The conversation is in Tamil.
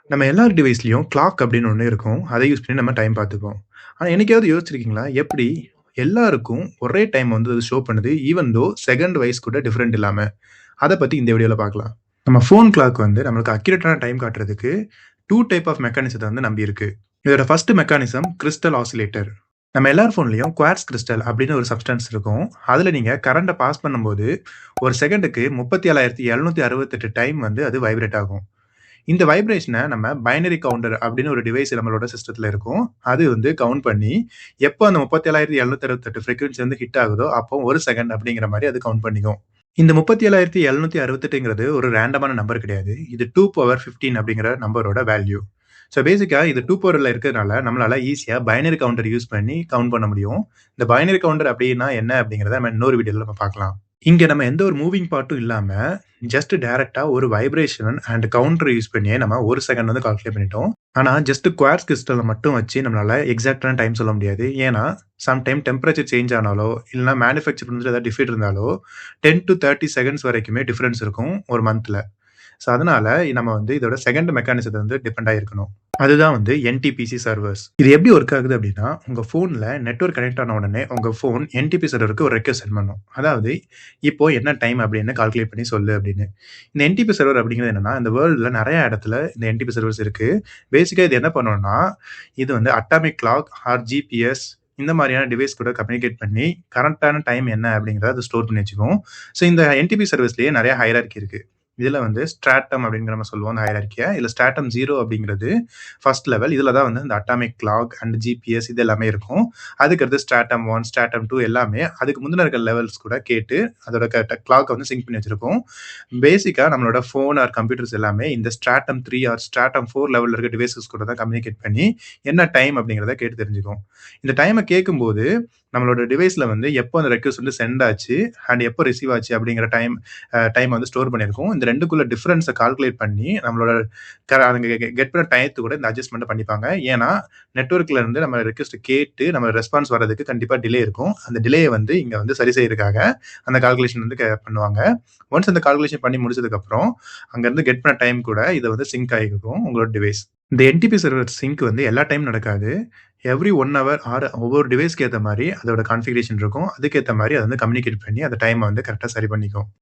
நம்ம எல்லார் டிவைஸ்லயும் கிளாக் அப்படின்னு ஒண்ணு இருக்கும். அத யூஸ் பண்ணி நம்ம டைம் பார்த்துப்போம். ஆனா என்னைக்காவது யோசிச்சிருக்கீங்களா? எப்படி எல்லாருக்கும் ஒரே டைம் வந்து அது ஷோ பண்ணுது. ஈவன் தோ செகண்ட் வைஸ் கூட டிஃபரெண்ட் இல்லாம. அத பத்தி இந்த வீடியோல பார்க்கலாம். நம்ம ஃபோன் கிளாக் வந்து நம்மளுக்கு அக்யூரேட்டான டைம் காட்டுறதுக்கு 2 டைப் ஆஃப் மெக்கானிசத்த வந்து நம்பி இருக்கு. இதோட ஃபர்ஸ்ட் மெக்கானிசம் கிறிஸ்டல் ஆசிலேட்டர். நம்ம எல்லார் ஃபோன்லயும் குவார்ட்ஸ் கிறிஸ்டல் அப்படின்னு ஒரு சப்ஸ்டன்ஸ் இருக்கும். அதுல நீங்க கரண்ட்ட பாஸ் பண்ணும்போது, ஒரு செகண்டுக்கு 37,768 டைம் வந்து அது வைப்ரேட் ஆகும். இந்த வைப்ரேஷன நம்ம பைனரி கவுண்டர் அப்படின்னு ஒரு டிவைஸ் நம்மளோட சிஸ்டத்துல இருக்கும். அது வந்து கவுண்ட் பண்ணி, எப்போ அந்த 37,768 ஃப்ரீக்வென்சி வந்து ஹிட் ஆகுதோ, அப்போ 1 செகண்ட் அப்படிங்கிற மாரி அது கவுண்ட் பண்ணிக்கும். இந்த 37,768ங்கிறது ஒரு ரேண்டமான நம்பர் கிடையாது. இது 2 பவர் 15 அப்படிங்கிற நம்பரோட வேல்யூ. ஸோ பேசிக்கா இது 2 பவர்ல இருக்கிறதுனால, நம்மளால ஈஸியா பைனரி கவுண்டர் யூஸ் பண்ணி கவுண்ட் பண்ண முடியும். இந்த பைனரி கவுண்டர் அப்படின்னா என்ன அப்படிங்கிறத நம்ம இன்னொரு வீடியோல நம்ம பார்க்கலாம். இங்க நம்ம எந்த ஒரு மூவிங் பார்ட்டும் இல்லாம, ஜஸ்ட் டைரக்ட்டா ஒரு வைப்ரேஷன் அண்ட் கவுண்டர் யூஸ் பண்ணியே நம்ம 1 செகண்ட் வந்து கால்குலேட் பண்ணிட்டோம். ஆனா ஜஸ்ட் குவார்ட்ஸ் கிறிஸ்டல மட்டும் வச்சு நம்மளால எக்ஸாக்ட்டான டைம் சொல்ல முடியாது. ஏன்னா, சம் டைம் டெம்பரேச்சர் சேஞ்ச் ஆனாலோ, இல்லன்னா மேனுஃபேக்சர் வந்து ஏதாவது டிஃபெக்ட் இருந்தாலோ 10 டூ 30 செகண்ட்ஸ் வரைக்குமே டிஃபரன்ஸ் இருக்கும் ஒரு மந்த்ல. ஸோ அதனால நம்ம வந்து இதோட செகண்ட் மெக்கானிசத்த வந்து டிபெண்ட் ஆயிருக்கணும். அதுதான் வந்து என்டிபிசி சர்வர்ஸ். இது எப்படி ஒர்க் ஆகுது அப்படின்னா, உங்க ஃபோன்ல நெட்வொர்க் கனெக்ட் ஆன உடனே உங்க ஃபோன் என்டிபி சர்வருக்கு ஒரு ரெக்வெஸ்ட் சென்ட் பண்ணும். அதாவது, இப்போ என்ன டைம் அப்படின்னு கால்குலேட் பண்ணி சொல்லு அப்படின்னு. இந்த என்டிபி சர்வர் அப்படிங்கிறது என்னன்னா, இந்த வேர்ல்டுல நெறைய இடத்துல இந்த என்டிபி சர்வர்ஸ் இருக்கு. பேசிக்கா இது என்ன பண்ணும்னா, இது வந்து அட்டாமிக் கிளாக் ஆர் ஜிபிஎஸ் இந்த மாதிரியான டிவைஸ் கூட கம்யூனிகேட் பண்ணி, கரெக்ட்டான டைம் என்ன அப்படிங்கிறத அது ஸ்டோர் பண்ணி வச்சுக்கும். ஸோ இந்த என்டிபி சர்வீஸ்லயே நெறைய ஹைரார்கி இருக்கு. இதுல வந்து ஸ்ட்ராட்டம் அப்படின்னு நம்ம சொல்லுவோம் அந்த ஹைரார்கிய. இதுல ஸ்ட்ராட்டம் 0 அப்படிங்கிறது ஃபர்ஸ்ட் லெவல். இதுல தான் வந்து இந்த அட்டாமிக் கிளாக் அண்ட் ஜிபிஎஸ் இது எல்லாமே இருக்கும். அதுக்கடுத்து ஸ்ட்ராட்டம் 1, ஸ்ட்ராட்டம் 2 எல்லாமே அதுக்கு முந்தின இருக்க லெவல்ஸ் கூட கேட்டு அதோட கிளாக்க வந்து சிங்க் பண்ணி வச்சிருக்கும். பேசிக்கா நம்மளோட ஃபோன் ஆர் கம்ப்யூட்டர்ஸ் எல்லாமே இந்த ஸ்ட்ராட்டம் 3 ஆர் ஸ்ட்ராட்டம் 4 லெவல்ல இருக்க டிவைஸஸ் கூட தான் கம்யூனிகேட் பண்ணி என்ன டைம் அப்படிங்கிறத கேட்டு தெரிஞ்சுக்கும். இந்த டைம கேட்கும்போது நம்மளோட டிவைஸ்ல வந்து எப்போ அந்த ரெக்வெஸ்ட் வந்து சென்ட் ஆச்சு அண்ட் எப்போ ரிசீவ் ஆச்சு அப்படிங்கிற டைம் வந்து ஸ்டோர் பண்ணியிருக்கும். இந்த 2க்குள்ள டிஃபரன்ஸ கால்குலேட் பண்ணி நம்மளோட அவங்க கெட் பண்ண டயத்துக்கு கூட இந்த அட்ஜஸ்ட்மென்ட் பண்ணிப்பாங்க. ஏன்னா, நெட்வொர்க்ல இருந்து நம்ம ரெக்வெஸ்ட் கேட்டு நம்ம ரெஸ்பான்ஸ் வர்றதுக்கு கண்டிப்பா டிலே இருக்கும். அந்த டிலேய வந்து இங்க வந்து சரி செய்யறதுக்காக அந்த கால்குலேஷன் வந்து பண்ணுவாங்க. ஒன்ஸ் அந்த கால்குலேஷன் பண்ணி முடிச்சதுக்கப்புறம், அங்க இருந்து கெட் பண்ண டைம் கூட இத வந்து சிங்க் ஆகிக்கும் உங்களோட டிவைஸ். இந்த என்டிபி சர்வர் சிங்க் வந்து எல்லா டைம் நடக்காது. எவ்ரி 1 ஹவர் ஆர் ஒவ்வொரு டிவைஸ்க்கு ஏத்த மாரி அதோட கான்ஃபிகரேஷன் இருக்கும். அதுக்கேத்த மாரி அது வந்து கம்யூனிகேட் பண்ணி அந்த டைம வந்து கரெக்ட்டா சரி பண்ணிக்கும்.